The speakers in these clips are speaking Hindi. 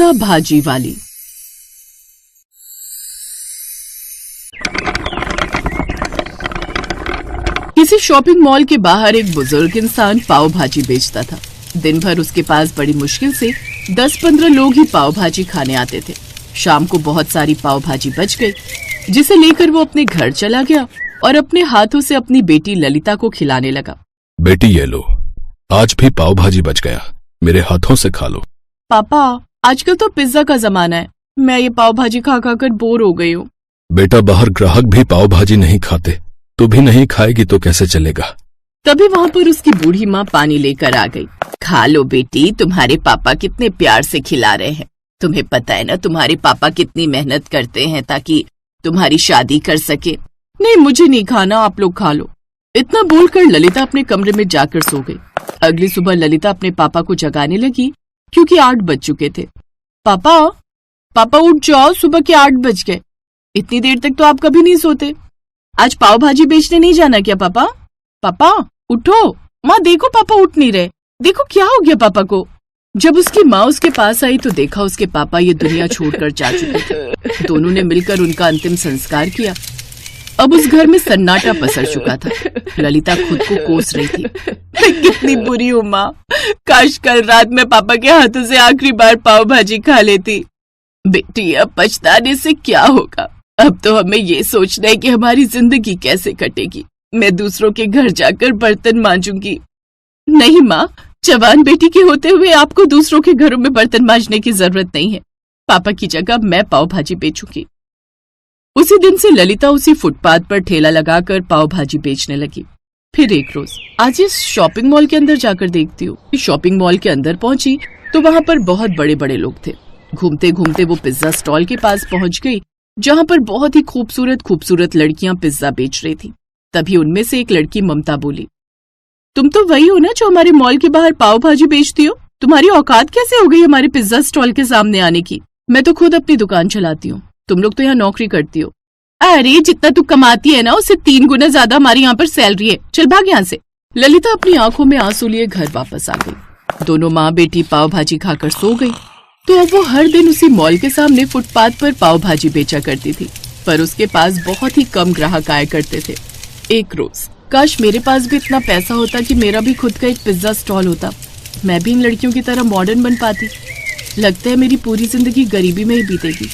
पिज्जा भाजी वाली। किसी शॉपिंग मॉल के बाहर एक बुजुर्ग इंसान पाव भाजी बेचता था। दिन भर उसके पास बड़ी मुश्किल से 10-15 लोग ही पाव भाजी खाने आते थे। शाम को बहुत सारी पाव भाजी बच गई, जिसे लेकर वो अपने घर चला गया और अपने हाथों से अपनी बेटी ललिता को खिलाने लगा। बेटी ये लो, आज भी पाव भाजी बच गया, मेरे हाथों से खा लो। पापा, आजकल तो पिज्जा का जमाना है, मैं ये पाव भाजी खा खा कर बोर हो गई हूँ। बेटा, बाहर ग्राहक भी पाव भाजी नहीं खाते, तू भी नहीं खाएगी तो कैसे चलेगा। तभी वहाँ पर उसकी बूढ़ी माँ पानी लेकर आ गई। खा लो बेटी, तुम्हारे पापा कितने प्यार से खिला रहे हैं। तुम्हें पता है ना तुम्हारे पापा कितनी मेहनत करते हैं ताकि तुम्हारी शादी कर सके। नहीं, मुझे नहीं खाना, आप लोग खा लो। इतना बोलकर ललिता अपने कमरे में जाकर सो गई। अगली सुबह ललिता अपने पापा को जगाने लगी क्योंकि 8 बज चुके थे। पापा, पापा उठ जाओ, सुबह के 8 बज गए। इतनी देर तक तो आप कभी नहीं सोते। आज पाव भाजी बेचने नहीं जाना क्या पापा? पापा उठो। माँ देखो, पापा उठ नहीं रहे, देखो क्या हो गया पापा को। जब उसकी माँ उसके पास आई तो देखा उसके पापा ये दुनिया छोड़कर जा चुके थे। दोनों ने मिलकर उनका अंतिम संस्कार किया। अब उस घर में सन्नाटा पसर चुका था। ललिता खुद को कोस रही थी। मैं कितनी बुरी हूँ माँ, काश कल रात में पापा के हाथों से आखिरी बार पाव भाजी खा लेती। बेटी, अब पछताने से क्या होगा, अब तो हमें ये सोचना है कि हमारी जिंदगी कैसे कटेगी। मैं दूसरों के घर जाकर बर्तन मांजूंगी। नहीं माँ, जवान बेटी के होते हुए आपको दूसरों के घरों में बर्तन मांजने की जरूरत नहीं है। पापा की जगह मैं पाव भाजी बेचूंगी। उसी दिन से ललिता उसी फुटपाथ पर ठेला लगाकर पाव भाजी बेचने लगी। फिर एक रोज, आज इस शॉपिंग मॉल के अंदर जाकर देखती हूँ। शॉपिंग मॉल के अंदर पहुंची तो वहां पर बहुत बड़े बड़े लोग थे। घूमते घूमते वो पिज्जा स्टॉल के पास पहुंच गई, जहां पर बहुत ही खूबसूरत खूबसूरत लड़कियां पिज्जा बेच रही थी। तभी उनमें से एक लड़की ममता बोली, तुम तो वही हो ना जो हमारे मॉल के बाहर पाव भाजी बेचती हो? तुम्हारी औकात कैसे हो गई हमारे पिज्जा स्टॉल के सामने आने की? मैं तो खुद अपनी दुकान चलाती हूँ, तुम लोग तो यहाँ नौकरी करती हो। अरे जितना तू कमाती है ना, उससे 3 गुना ज्यादा हमारे यहाँ पर सैलरी है, चल भाग यहाँ से। ललिता अपनी आंखों में आंसू लिए घर वापस आ गई। दोनों माँ बेटी पाव भाजी खाकर सो गई। तो अब वो हर दिन उसी मॉल के सामने फुटपाथ पर पाव भाजी बेचा करती थी, पर उसके पास बहुत ही कम ग्राहक आया करते थे। एक रोज, काश मेरे पास भी इतना पैसा होता कि मेरा भी खुद का एक पिज्जा स्टॉल होता, मैं भी इन लड़कियों की तरह मॉडर्न बन पाती। लगता है मेरी पूरी जिंदगी गरीबी में ही बीतेगी।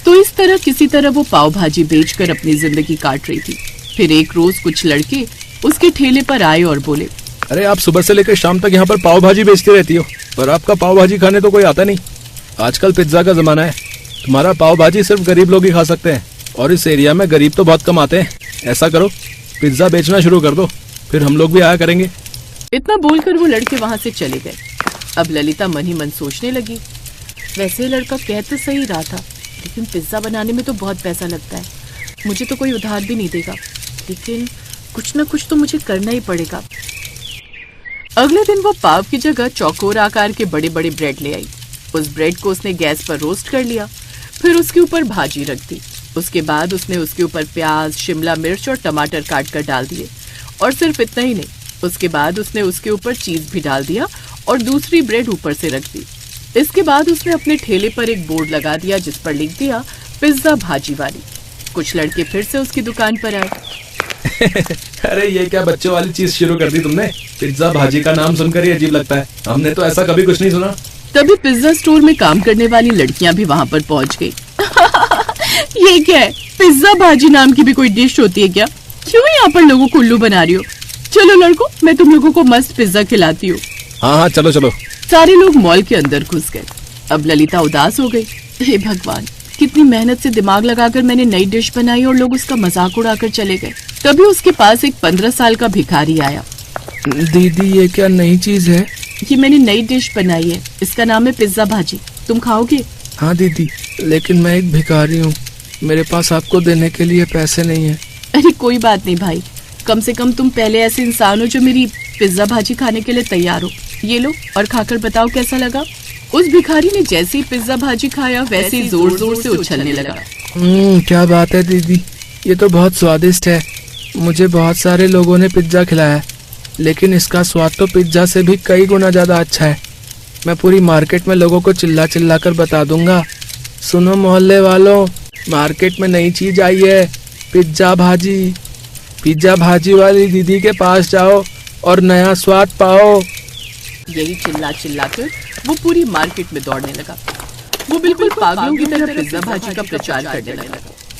तो इस तरह किसी तरह वो पाव भाजी बेचकर अपनी जिंदगी काट रही थी। फिर एक रोज कुछ लड़के उसके ठेले पर आए और बोले, अरे आप सुबह से लेकर शाम तक यहाँ पर पाव भाजी बेचती रहती हो, पर आपका पाव भाजी खाने तो कोई आता नहीं। आजकल पिज्जा का जमाना है, तुम्हारा पाव भाजी सिर्फ गरीब लोग ही खा सकते हैं, और इस एरिया में गरीब तो बहुत कम आते हैं। ऐसा करो, पिज्जा बेचना शुरू कर दो, फिर हम लोग भी आया करेंगे। इतना बोलकर वो लड़के वहाँ से चले गए। अब ललिता मन ही मन सोचने लगी, वैसे लड़का कह तो सही रहा था, लेकिन पिज्जा बनाने में तो बहुत पैसा लगता है, मुझे तो कोई उधार भी नहीं देगा, लेकिन कुछ न कुछ तो मुझे करना ही पड़ेगा। अगले दिन वो पाव की जगह चौकोर आकार के बड़े बड़े ब्रेड ले आई। उस ब्रेड को उसने गैस पर रोस्ट कर लिया, फिर उसके ऊपर भाजी रख दी। उसके बाद उसने उसके ऊपर प्याज, शिमला मिर्च और टमाटर काट कर डाल दिए, और सिर्फ इतना ही नहीं, उसके बाद उसने उसके ऊपर चीज भी डाल दिया और दूसरी ब्रेड ऊपर से रख दी। इसके बाद उसने अपने ठेले पर एक बोर्ड लगा दिया जिस पर लिख दिया पिज्जा भाजी वाली। कुछ लड़के फिर से उसकी दुकान पर आए। अरे ये क्या बच्चों वाली चीज शुरू कर दी तुमने? पिज्जा भाजी का नाम सुनकर ही अजीब लगता है, हमने तो ऐसा कभी कुछ नहीं सुना। तभी पिज्जा स्टोर में काम करने वाली लड़कियां भी वहाँ पर पहुँच गई। ये क्या है, पिज्जा भाजी नाम की भी कोई डिश होती है क्या? क्यों यहाँ पर लोगों को उल्लू बना रही हो? चलो लड़कों, मैं तुम लोगों को मस्त पिज्जा खिलाती हूँ। हाँ हाँ चलो चलो। सारे लोग मॉल के अंदर घुस गए। अब ललिता उदास हो गई। हे भगवान, कितनी मेहनत से दिमाग लगाकर मैंने नई डिश बनाई और लोग उसका मजाक उड़ाकर चले गए। तभी उसके पास एक 15 साल का भिखारी आया। दीदी, ये क्या नई चीज है? ये मैंने नई डिश बनाई है, इसका नाम है पिज्जा भाजी, तुम खाओगे? हाँ दीदी, लेकिन मैं एक भिखारी हूँ, मेरे पास आपको देने के लिए पैसे नहीं है। अरे कोई बात नहीं भाई, कम से कम तुम पहले ऐसे इंसान हो जो मेरी पिज्जा भाजी खाने के लिए तैयार हो। ये लो और खाकर बताओ कैसा लगा। उस भिखारी ने जैसे ही पिज्जा भाजी खाया वैसे ही जोर जोर से उछलने लगा। क्या बात है दीदी, ये तो बहुत स्वादिष्ट है। मुझे बहुत सारे लोगों ने पिज्जा खिलाया है, लेकिन इसका स्वाद तो पिज्जा से भी कई गुना ज्यादा अच्छा है। मैं पूरी मार्केट में लोगों को चिल्ला चिल्ला कर बता दूंगा, सुनो मोहल्ले वालों, मार्केट में नई चीज आई है, पिज्जा भाजी। पिज्जा भाजी वाली दीदी के पास जाओ और नया स्वाद पाओ। यही चिल्ला चिल्ला कर वो पूरी मार्केट में दौड़ने लगा। वो बिल्कुल पागलों की तरह पिज्जा भाजी का प्रचार करने लगा।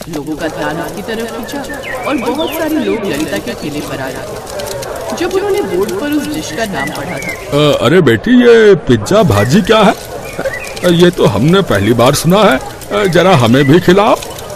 लोगों का ध्यान उसकी तरफ खींचा और बहुत सारे लोग ललिता के ठेले पर आ गए। जब उन्होंने बोर्ड पर उस डिश का नाम पढ़ा था, अरे बेटी, ये पिज्जा भाजी क्या है? ये तो हमने पहली बार सुना है, जरा हमें भी खिलाओ।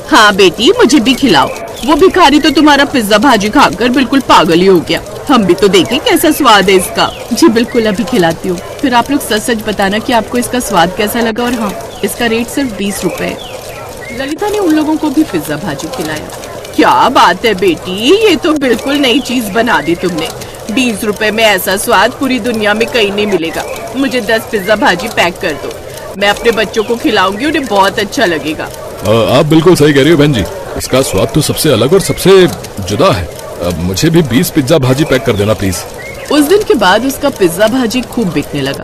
हाँ बेटी, मुझे भी खिलाओ। वो भिखारी तो तुम्हारा पिज्जा भाजी खाकर बिल्कुल पागल ही हो गया। हम भी तो देखें कैसा स्वाद है इसका। जी बिल्कुल, अभी खिलाती हूँ। फिर आप लोग सच सच बताना कि आपको इसका स्वाद कैसा लगा। और हाँ, इसका रेट सिर्फ 20 रुपए है। ललिता ने उन लोगों को भी पिज्जा भाजी खिलाया। क्या बात है बेटी, ये तो बिल्कुल नई चीज बना दी तुमने। 20 रुपए में ऐसा स्वाद पूरी दुनिया में कहीं नहीं मिलेगा। मुझे 10 पिज्जा भाजी पैक कर दो, मैं अपने बच्चों को खिलाऊंगी, उन्हें बहुत अच्छा लगेगा। आप बिल्कुल सही कह रही हो बहन जी, इसका स्वाद तो सबसे अलग और सबसे जुदा है। मुझे भी 20 पिज्जा भाजी पैक कर देना प्लीज। उस दिन के बाद उसका पिज्जा भाजी खूब बिकने लगा।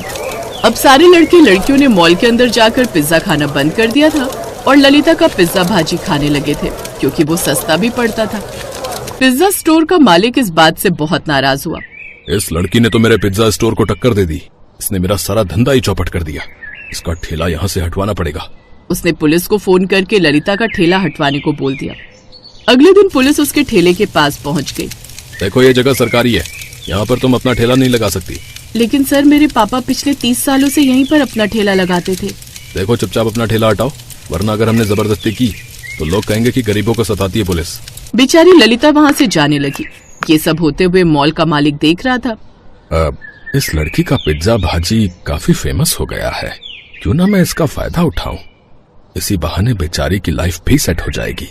अब सारे लड़के लड़कियों ने मॉल के अंदर जाकर पिज्जा खाना बंद कर दिया था और ललिता का पिज्जा भाजी खाने लगे थे, क्योंकि वो सस्ता भी पड़ता था। पिज्जा स्टोर का मालिक इस बात से बहुत नाराज हुआ। इस लड़की ने तो मेरे पिज्जा स्टोर को टक्कर दे दी। इसने मेरा सारा धंधा ही चौपट कर दिया। इसका ठेला यहाँ से हटवाना पड़ेगा। उसने पुलिस को फोन करके ललिता का ठेला हटवाने को बोल दिया। अगले दिन पुलिस उसके ठेले के पास पहुंच गई। देखो, ये जगह सरकारी है, यहाँ पर तुम अपना ठेला नहीं लगा सकती। लेकिन सर, मेरे पापा पिछले 30 सालों से यहीं पर अपना ठेला लगाते थे। देखो, चुपचाप अपना ठेला हटाओ, वरना अगर हमने जबरदस्ती की तो लोग कहेंगे कि गरीबों को सताती है पुलिस। बेचारी ललिता वहाँ से जाने लगी। ये सब होते हुए मॉल का मालिक देख रहा था। इस लड़की का पिज्जा भाजी काफी फेमस हो गया है, क्यों ना मैं इसका फायदा उठाऊं। इसी बहाने बेचारी की लाइफ भी सेट हो जाएगी।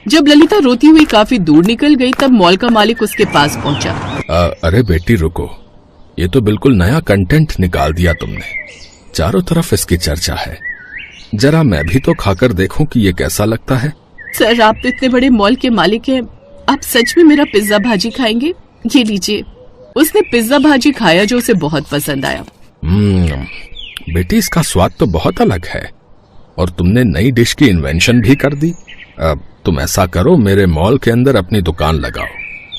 जब ललिता रोती हुई काफी दूर निकल गई, तब मॉल का मालिक उसके पास पहुंचा। अरे बेटी रुको, ये तो बिल्कुल नया कंटेंट निकाल दिया तुमने। चारों तरफ इसकी चर्चा है, जरा मैं भी तो खाकर देखूं कि ये कैसा लगता है। सर, आप तो इतने बड़े मॉल के मालिक हैं, आप सच में मेरा पिज्जा भाजी खाएंगे? ये लीजिए। उसने पिज्जा भाजी खाया जो उसे बहुत पसंद आया। बेटी, इसका स्वाद तो बहुत अलग है और तुमने नई डिश की इन्वेंशन भी कर दी। तुम ऐसा करो, मेरे मॉल के अंदर अपनी दुकान लगाओ।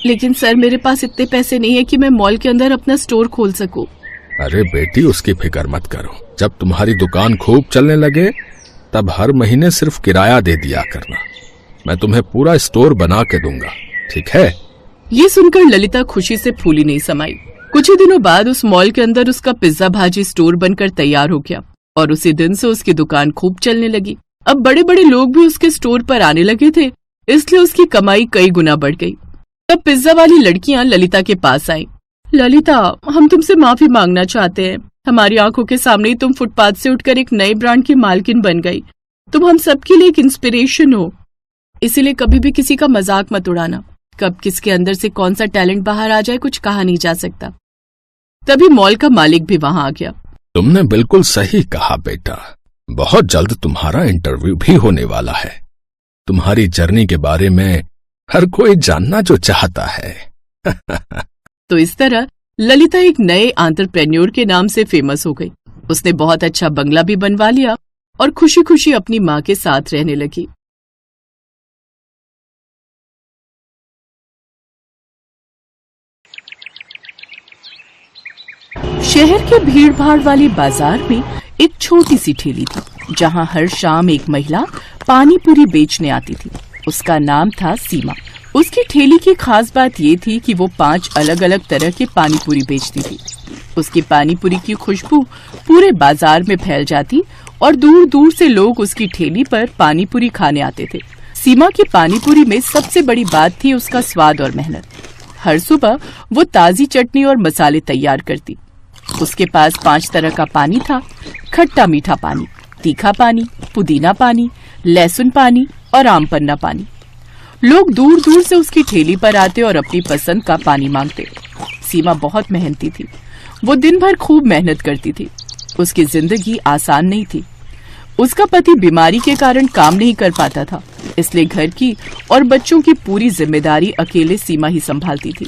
लेकिन सर, मेरे पास इतने पैसे नहीं है कि मैं मॉल के अंदर अपना स्टोर खोल सकूं। अरे बेटी, उसकी फिक्र मत करो। जब तुम्हारी दुकान खूब चलने लगे तब हर महीने सिर्फ किराया दे दिया करना। मैं तुम्हें पूरा स्टोर बना के दूंगा, ठीक है? ये सुनकर ललिता खुशी से फूली नहीं समाई। कुछ ही दिनों बाद उस मॉल के अंदर उसका पिज्जा भाजी स्टोर बनकर तैयार हो गया और उसी दिन से उसकी दुकान खूब चलने लगी। अब बड़े बड़े लोग भी उसके स्टोर पर आने लगे थे, इसलिए उसकी कमाई कई गुना बढ़ गई। तब पिज्जा वाली लड़कियां ललिता के पास आईं। ललिता, हम तुमसे माफी मांगना चाहते हैं। हमारी आंखों के सामने ही तुम फुटपाथ से उठकर एक नए ब्रांड की मालकिन बन गई। तुम हम सबके लिए एक इंस्पिरेशन हो, इसीलिए कभी भी किसी का मजाक मत उड़ाना। कब किसके अंदर से कौन सा टैलेंट बाहर आ जाए कुछ कहा नहीं जा सकता। तभी मॉल का मालिक भी वहां आ गया। तुमने बिल्कुल सही कहा बेटा, बहुत जल्द तुम्हारा इंटरव्यू भी होने वाला है। तुम्हारी जर्नी के बारे में हर कोई जानना जो चाहता है। तो इस तरह ललिता एक नए एंटरप्रेन्योर के नाम से फेमस हो गई। उसने बहुत अच्छा बंगला भी बनवा लिया और खुशी खुशी अपनी माँ के साथ रहने लगी। शहर के भीड़ भाड़ वाली बाजार में एक छोटी सी ठेली थी, जहां हर शाम एक महिला पानी पूरी बेचने आती थी। उसका नाम था सीमा। उसकी ठेली की खास बात ये थी कि वो 5 अलग अलग तरह के पानी पूरी बेचती थी। उसकी पानी पूरी की खुशबू पूरे बाजार में फैल जाती और दूर दूर से लोग उसकी ठेली पर पानी पूरी खाने आते थे। सीमा की पानी पूरी में सबसे बड़ी बात थी उसका स्वाद और मेहनत। हर सुबह वो ताजी चटनी और मसाले तैयार करती। उसके पास 5 तरह का पानी था, खट्टा मीठा पानी, तीखा पानी, पुदीना पानी, लहसुन पानी और आम पन्ना पानी। लोग दूर दूर से उसकी ठेली पर आते और अपनी पसंद का पानी मांगते। सीमा बहुत मेहनती थी। वो दिन भर खूब मेहनत करती थी। उसकी जिंदगी आसान नहीं थी। उसका पति बीमारी के कारण काम नहीं कर पाता था, इसलिए घर की और बच्चों की पूरी जिम्मेदारी अकेले सीमा ही संभालती थी।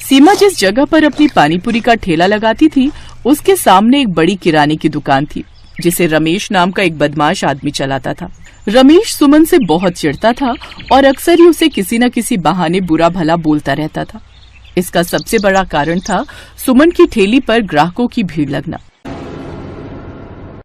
सीमा जिस जगह पर अपनी पानीपुरी का ठेला लगाती थी, उसके सामने एक बड़ी किराने की दुकान थी जिसे रमेश नाम का एक बदमाश आदमी चलाता था। रमेश सुमन से बहुत चिढ़ता था और अक्सर ही उसे किसी न किसी बहाने बुरा भला बोलता रहता था। इसका सबसे बड़ा कारण था सुमन की ठेली पर ग्राहकों की भीड़ लगना।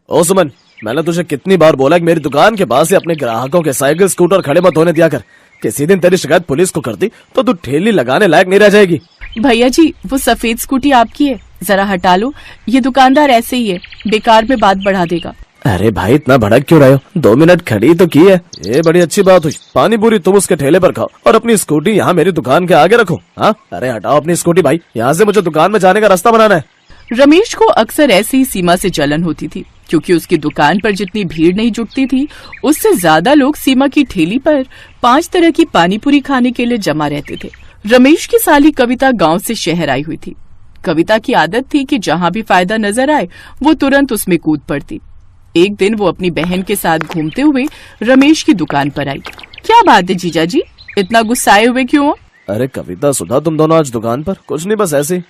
ओ सुमन, मैंने तुझे कितनी बार बोला कि मेरी दुकान के पास से अपने ग्राहकों के साइकिल स्कूटर खड़े मत होने दिया कर। किसी दिन तेरी शिकायत पुलिस को कर दी तो तू ठेली लगाने लायक नहीं रह जाएगी। भैया जी, वो सफेद स्कूटी आपकी है, जरा हटा लो। ये दुकानदार ऐसे ही है, बेकार में बात बढ़ा देगा। अरे भाई, इतना भड़क क्यों रहे हो? 2 मिनट खड़ी तो की है, ये बड़ी अच्छी बात हुई। पानी पूरी तुम उसके ठेले पर खाओ और अपनी स्कूटी यहाँ मेरी दुकान के आगे रखो। हाँ, अरे हटाओ अपनी स्कूटी भाई, यहाँ से मुझे दुकान में जाने का रास्ता बनाना है। रमेश को अक्सर ऐसी ही सीमा से जलन होती थी, क्योंकि उसकी दुकान पर जितनी भीड़ नहीं जुटती थी, उससे ज्यादा लोग सीमा की ठेली पर 5 तरह की पानी पूरी खाने के लिए जमा रहते थे। रमेश की साली कविता गांव से शहर आई हुई थी। कविता की आदत थी कि जहां भी फायदा नजर आए वो तुरंत उसमें कूद पड़ती। एक दिन वो अपनी बहन के साथ घूमते हुए रमेश की दुकान पर आई। क्या बात है जीजा जी, इतना गुस्साए हुए क्यों हो? अरे कविता, सुधा, तुम दोनों आज दुकान पर? कुछ नहीं, बस ऐसे ही।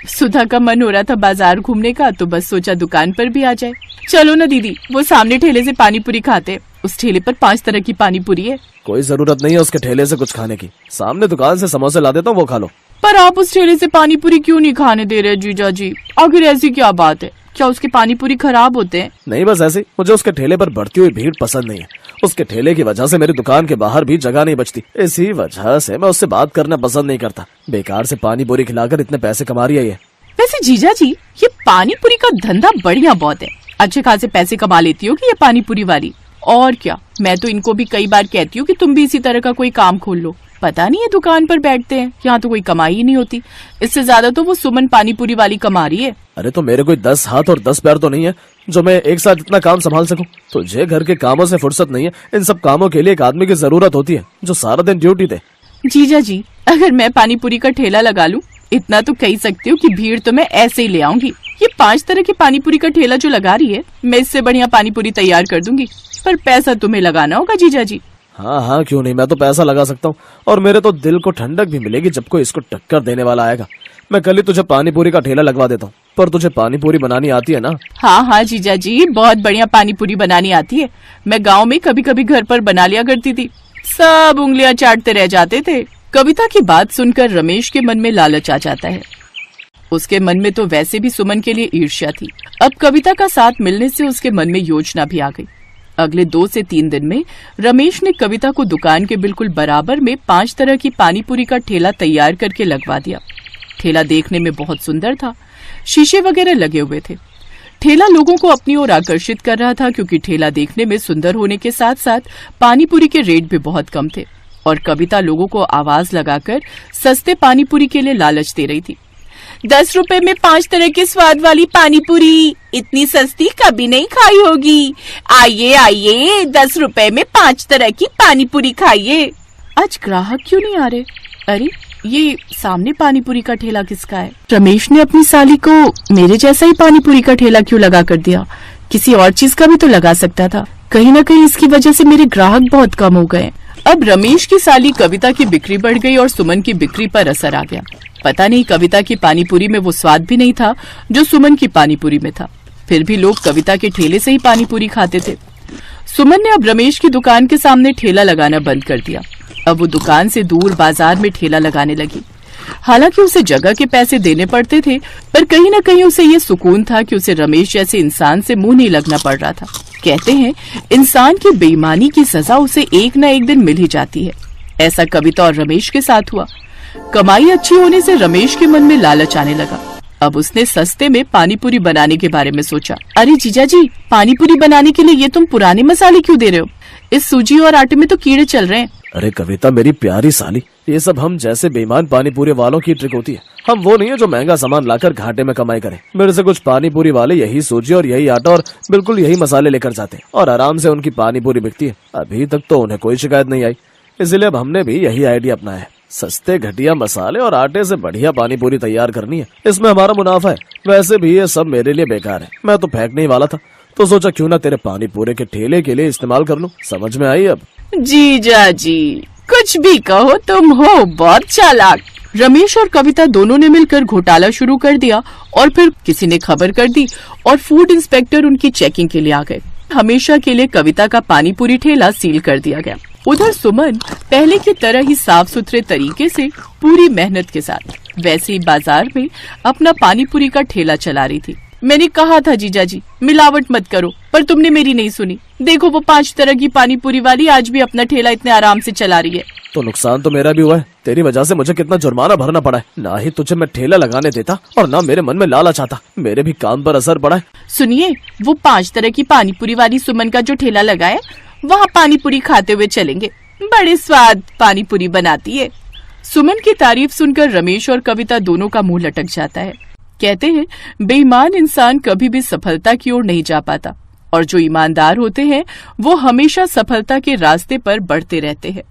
सुधा का मन हो रहा था बाजार घूमने का, तो बस सोचा दुकान पर भी आ जाए। चलो ना दीदी, वो सामने ठेले से पानी पूरी खाते। उस ठेले पर 5 तरह की पानी पूरी है। कोई जरूरत नहीं है उसके ठेले से कुछ खाने की, सामने दुकान से समोसे ला देता हूँ, वो खा लो। पर आप उस ठेले से पानी पूरी क्यों नहीं खाने दे रहे जीजा जी? आखिर ऐसी क्या बात है? क्या उसके पानी पूरी खराब होते हैं? नहीं, बस ऐसे। मुझे उसके ठेले पर बढ़ती हुई भीड़ पसंद नहीं है। उसके ठेले की वजह से मेरी दुकान के बाहर भी जगह नहीं बचती। इसी वजह से मैं उससे बात करना पसंद नहीं करता। बेकार से पानी पूरी खिलाकर इतने पैसे कमा रही है ये। वैसे जीजा जी, ये पानी पूरी का धंधा बढ़िया बहुत है। अच्छे खासे पैसे कमा लेती हो कि ये पानी पूरी वाली। और क्या, मैं तो इनको भी कई बार कहती हूँ कि तुम भी इसी तरह का कोई काम खोल लो। पता नहीं, ये दुकान पर बैठते हैं, यहाँ तो कोई कमाई ही नहीं होती। इससे ज्यादा तो वो सुमन पानी पूरी वाली कमा रही है। अरे तो मेरे कोई 10 हाथ और 10 पैर तो नहीं है जो मैं एक साथ इतना काम संभाल सकूं। तुझे घर के कामों से फुर्सत नहीं है। इन सब कामों के लिए एक आदमी की जरूरत होती है जो सारा दिन ड्यूटी दे। जीजा जी, अगर मैं पानी पूरी का ठेला लगा लूं, इतना तो कह सकती हूँ कि भीड़ तो मैं ऐसे ही ले आऊंगी। ये 5 तरह की पानी पूरी का ठेला जो लगा रही है, मैं इससे बढ़िया पानी पूरी तैयार कर दूंगी। पर पैसा तुम्हें लगाना होगा जीजा जी। हाँ हाँ, क्यों नहीं, मैं तो पैसा लगा सकता हूँ। और मेरे तो दिल को ठंडक भी मिलेगी जब कोई इसको टक्कर देने वाला आएगा। मैं कल ही तुझे पानी पूरी का ठेला लगवा देता हूँ। पर तुझे पानी पूरी बनानी आती है ना? हाँ हाँ जीजा जी, बहुत बढ़िया पानी पूरी बनानी आती है। मैं गाँव में कभी कभी घर पर बना लिया करती थी, सब उंगलियां चाटते रह जाते थे। कविता की बात सुनकर रमेश के मन में लालच आ जाता है। उसके मन में तो वैसे भी सुमन के लिए ईर्ष्या थी। अब कविता का साथ मिलने से उसके मन में योजना भी आ गई। अगले 2 से 3 दिन में रमेश ने कविता को दुकान के बिल्कुल बराबर में 5 तरह की पानी पूरी का ठेला तैयार करके लगवा दिया। ठेला देखने में बहुत सुंदर था, शीशे वगैरह लगे हुए थे। ठेला लोगों को अपनी ओर आकर्षित कर रहा था, क्योंकि ठेला देखने में सुंदर होने के साथ साथ पानी पूरी के रेट भी बहुत कम थे। और कविता लोगों को आवाज लगाकर सस्ते पानी पूरी के लिए लालच दे रही थी। 10 रुपए में 5 तरह के स्वाद वाली पानी पूरी, इतनी सस्ती कभी नहीं खाई होगी। आइए आइए, 10 रुपए में 5 तरह की पानी पूरी खाइए। आज ग्राहक क्यों नहीं आ रहे? अरे, ये सामने पानी पूरी का ठेला किसका है? रमेश ने अपनी साली को मेरे जैसा ही पानी पूरी का ठेला क्यों लगा कर दिया? किसी और चीज का भी तो लगा सकता था। कहीं न कहीं इसकी वजह से मेरे ग्राहक बहुत कम हो गए। अब रमेश की साली कविता की बिक्री बढ़ गई और सुमन की बिक्री पर असर आ गया। पता नहीं कविता की पानीपुरी में वो स्वाद भी नहीं था जो सुमन की पानीपुरी में था। फिर भी लोग कविता के ठेले से ही पानीपुरी खाते थे। सुमन ने अब रमेश की दुकान के सामने ठेला लगाना बंद कर दिया। अब वो दुकान से दूर बाजार में ठेला लगाने लगी। हालांकि उसे जगह के पैसे देने पड़ते थे, पर कहीं न कहीं उसे ये सुकून था कि उसे रमेश जैसे इंसान से मुंह नहीं लगना पड़ रहा था। कहते हैं, इंसान की बेईमानी की सजा उसे एक न एक दिन मिल ही जाती है। ऐसा कविता और रमेश के साथ हुआ। कमाई अच्छी होने से रमेश के मन में लालच आने लगा। अब उसने सस्ते में पानीपुरी बनाने के बारे में सोचा। अरे जीजा जी, पानीपुरी बनाने के लिए ये तुम पुराने मसाले क्यों दे रहे हो? इस सूजी और आटे में तो कीड़े चल रहे हैं। अरे कविता, मेरी प्यारी साली, ये सब हम जैसे बेईमान पानीपुरी वालों की ट्रिक होती है। हम वो नहीं है जो महंगा सामान लाकर घाटे में कमाई करें। मेरे से कुछ पानीपुरी वाले यही सूजी और यही आटा और बिल्कुल यही मसाले लेकर जाते हैं और आराम से उनकी पानीपुरी बिकती है। अभी तक तो उन्हें कोई शिकायत नहीं आई, इसलिए अब हमने भी यही आइडिया अपनाया है। सस्ते घटिया मसाले और आटे से बढ़िया पानीपुरी तैयार करनी है, इसमें हमारा मुनाफा है। वैसे भी ये सब मेरे लिए बेकार है, मैं तो फेंकने ही वाला था, तो सोचा क्यों ना तेरे पानीपुरी के ठेले के लिए इस्तेमाल कर लूं। समझ में आई अब? जीजा जी, कुछ भी कहो, तुम हो बहुत चालाक। रमेश और कविता दोनों ने मिलकर घोटाला शुरू कर दिया और फिर किसी ने खबर कर दी और फूड इंस्पेक्टर उनकी चेकिंग के लिए आ गए। हमेशा के लिए कविता का पानी पूरी ठेला सील कर दिया गया। उधर सुमन पहले की तरह ही साफ सुथरे तरीके से पूरी मेहनत के साथ वैसे ही बाजार में अपना पानी पूरी का ठेला चला रही थी। मैंने कहा था जीजाजी मिलावट मत करो, पर तुमने मेरी नहीं सुनी। देखो वो 5 तरह की पानी पूरी वाली आज भी अपना ठेला इतने आराम से चला रही है। तो नुकसान तो मेरा भी हुआ है। तेरी वजह से मुझे कितना जुर्माना भरना पड़ा है। ना ही तुझे मैं ठेला लगाने देता और ना मेरे मन में लालच आता। मेरे भी काम पर असर पड़ा है। सुनिए, वो 5 तरह की पानी पूरी वाली सुमन का जो ठेला लगा है वहाँ पानी पूरी खाते हुए चलेंगे। बड़े स्वाद पानी पूरी बनाती है। सुमन की तारीफ सुनकर रमेश और कविता दोनों का मुंह लटक जाता है। कहते हैं बेईमान इंसान कभी भी सफलता की ओर नहीं जा पाता और जो ईमानदार होते हैं वो हमेशा सफलता के रास्ते पर बढ़ते रहते हैं।